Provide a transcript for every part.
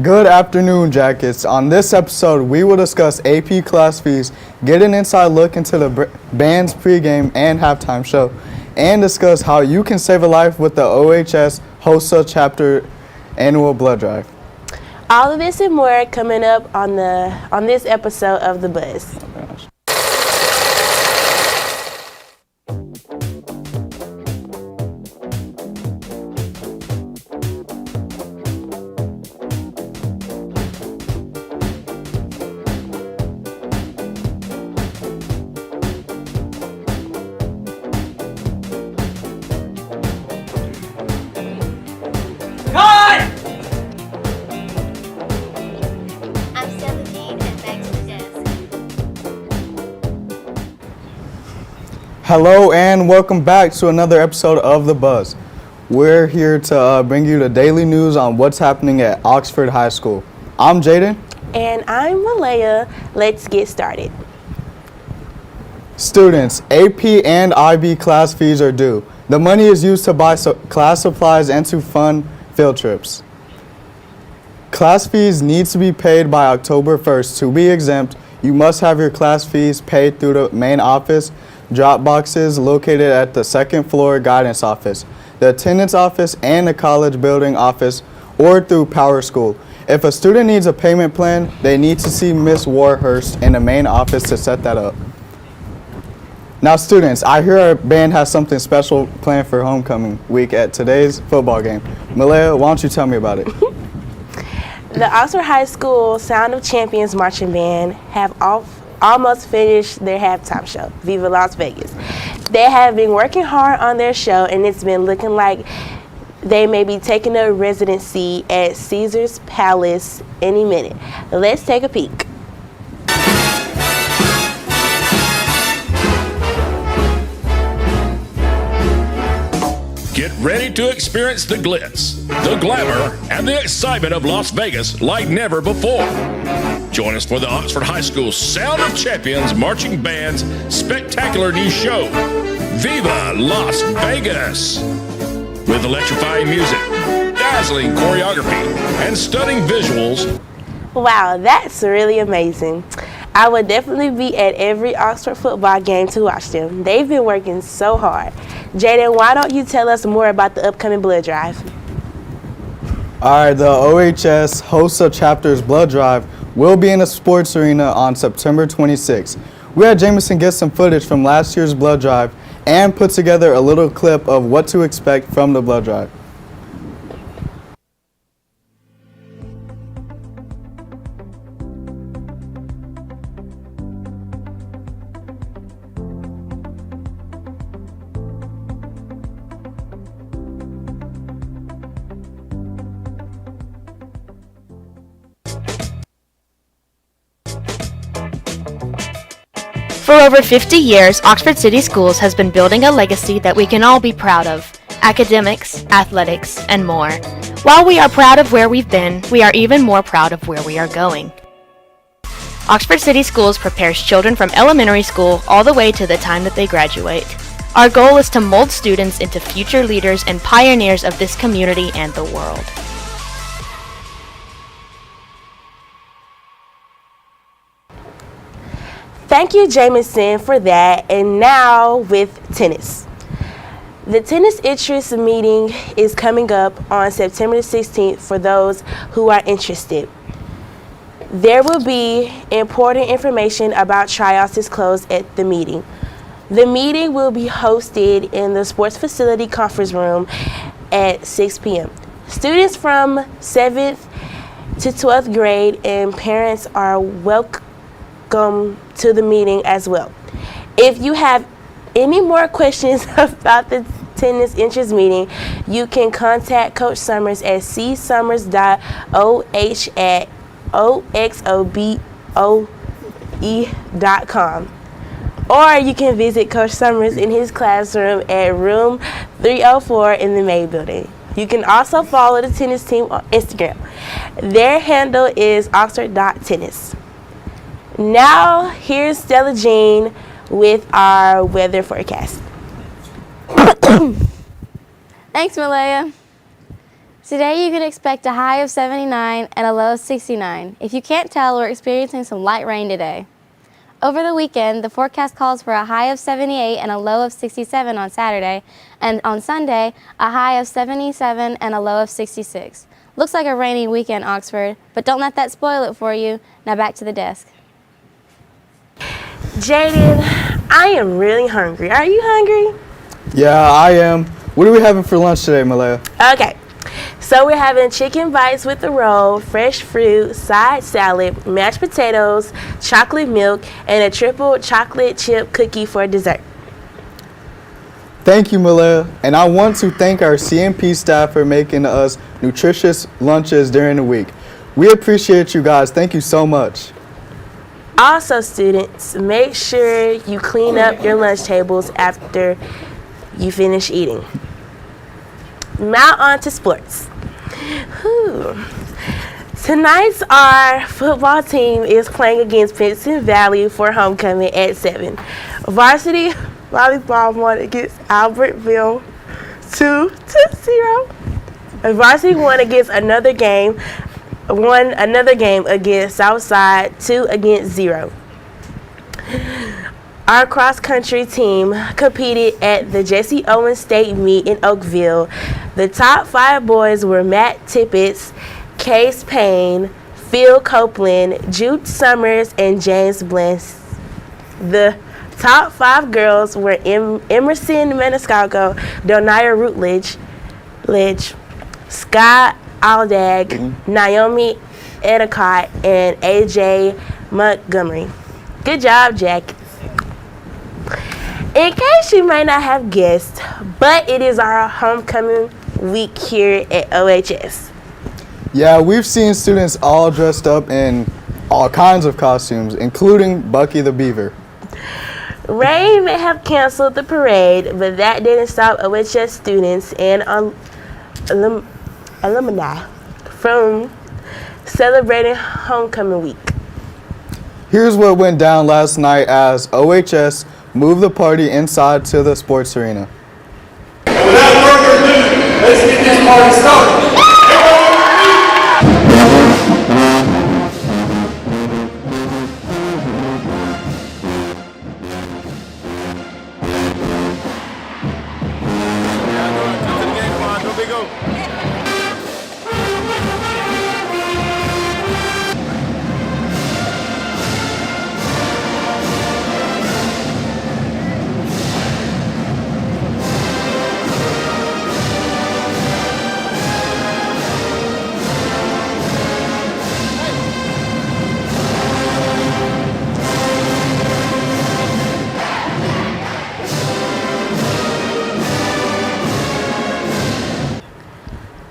Good afternoon, Jackets. On this episode, we will discuss AP class fees, get an inside look into the band's pregame and halftime show, and discuss how you can save a life with the OHS HOSA chapter annual blood drive. All of this and more coming up on this episode of The Buzz. Oh, gosh. I'm 17 and back to the desk. Hello and welcome back to another episode of The Buzz. We're here to bring you the daily news on what's happening at Oxford High School. I'm Jaden. And I'm Malaya. Let's get started. Students, AP and IB class fees are due. The money is used to buy class supplies and to fund field trips. Class fees need to be paid by October 1st. To be exempt, you must have your class fees paid through the main office, drop boxes located at the second floor guidance office, the attendance office, and the college building office, or through Power School. If a student needs a payment plan, they need to see Miss Warhurst in the main office to set that up. Now students, I hear our band has something special planned for homecoming week at today's football game. Malaya, why don't you tell me about it? The Oxford High School Sound of Champions Marching Band have almost finished their halftime show, Viva Las Vegas. They have been working hard on their show, and it's been looking like they may be taking a residency at Caesar's Palace any minute. Let's take a peek. Get ready to experience the glitz, the glamour, and the excitement of Las Vegas like never before. Join us for the Oxford High School Sound of Champions Marching Band's spectacular new show, Viva Las Vegas. With electrifying music, dazzling choreography, and stunning visuals. Wow, that's really amazing. I would definitely be at every Oxford football game to watch them. They've been working so hard. Jaden, why don't you tell us more about the upcoming blood drive? All right, the OHS HOSA chapter's blood drive will be in a sports arena on September 26th. We had Jameson get some footage from last year's blood drive and put together a little clip of what to expect from the blood drive. For over 50 years, Oxford City Schools has been building a legacy that we can all be proud of: academics, athletics, and more. While we are proud of where we've been, we are even more proud of where we are going. Oxford City Schools prepares children from elementary school all the way to the time that they graduate. Our goal is to mold students into future leaders and pioneers of this community and the world. Thank you, Jameson, for that. And now with tennis. The tennis interest meeting is coming up on September 16th for those who are interested. There will be important information about tryouts disclosed at the meeting. The meeting will be hosted in the Sports Facility Conference Room at 6 p.m. Students from 7th to 12th grade and parents are welcome to the meeting as well. If you have any more questions about the tennis interest meeting, you can contact Coach Summers at csummers.oh@oxoboe.com. Or you can visit Coach Summers in his classroom at room 304 in the May building. You can also follow the tennis team on Instagram. Their handle is oxford.tennis. Now, here's Stella Jean with our weather forecast. Thanks, Malaya. Today you can expect a high of 79 and a low of 69. If you can't tell, we're experiencing some light rain today. Over the weekend, the forecast calls for a high of 78 and a low of 67 on Saturday, and on Sunday, a high of 77 and a low of 66. Looks like a rainy weekend, Oxford, but don't let that spoil it for you. Now back to the desk. Jaden, I am really hungry. Are you hungry? Yeah, I am. What are we having for lunch today, Malaya? Okay. So we're having chicken bites with a roll, fresh fruit, side salad, mashed potatoes, chocolate milk, and a triple chocolate chip cookie for dessert. Thank you, Malaya. And I want to thank our CMP staff for making us nutritious lunches during the week. We appreciate you guys. Thank you so much. Also, students, make sure you clean up your lunch tables after you finish eating. Now on to sports. Whew. Tonight's our football team is playing against Pinson Valley for homecoming at 7. Varsity volleyball won against Albertville 2-0. And varsity won another game against Southside 2-0. Our cross-country team competed at the Jesse Owens State Meet in Oakville. The top 5 boys were Matt Tippett, Case Payne, Phil Copeland, Jude Summers, and James Bless. The top 5 girls were Emerson Maniscalco, Donia Rutledge, Scott Aldag, Naomi Edicott, and AJ Montgomery. Good job, Jack. In case you may not have guessed, but it is our homecoming week here at OHS. Yeah, we've seen students all dressed up in all kinds of costumes, including Bucky the Beaver. Rain may have canceled the parade, but that didn't stop OHS students and alumni from celebrating homecoming week. Here's what went down last night as OHS moved the party inside to the sports arena. Without further ado, let's get this party started.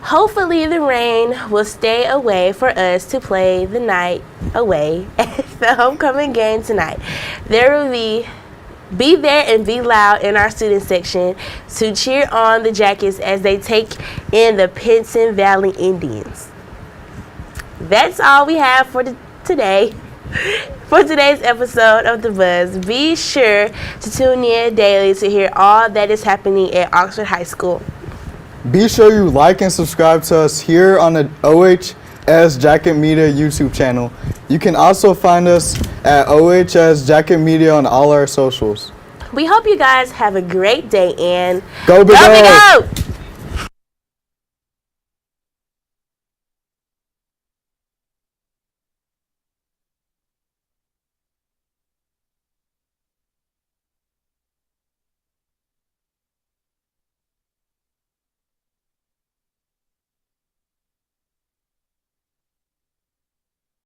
Hopefully the rain will stay away for us to play the night away at the homecoming game tonight. There will be there and be loud in our student section to cheer on the Jackets as they take in the Pinson Valley Indians. That's all we have for today. For today's episode of The Buzz, be sure to tune in daily to hear all that is happening at Oxford High School. Be sure you like and subscribe to us here on the OHS Jacket Media YouTube channel. You can also find us at OHS Jacket Media on all our socials. We hope you guys have a great day and Go Big O!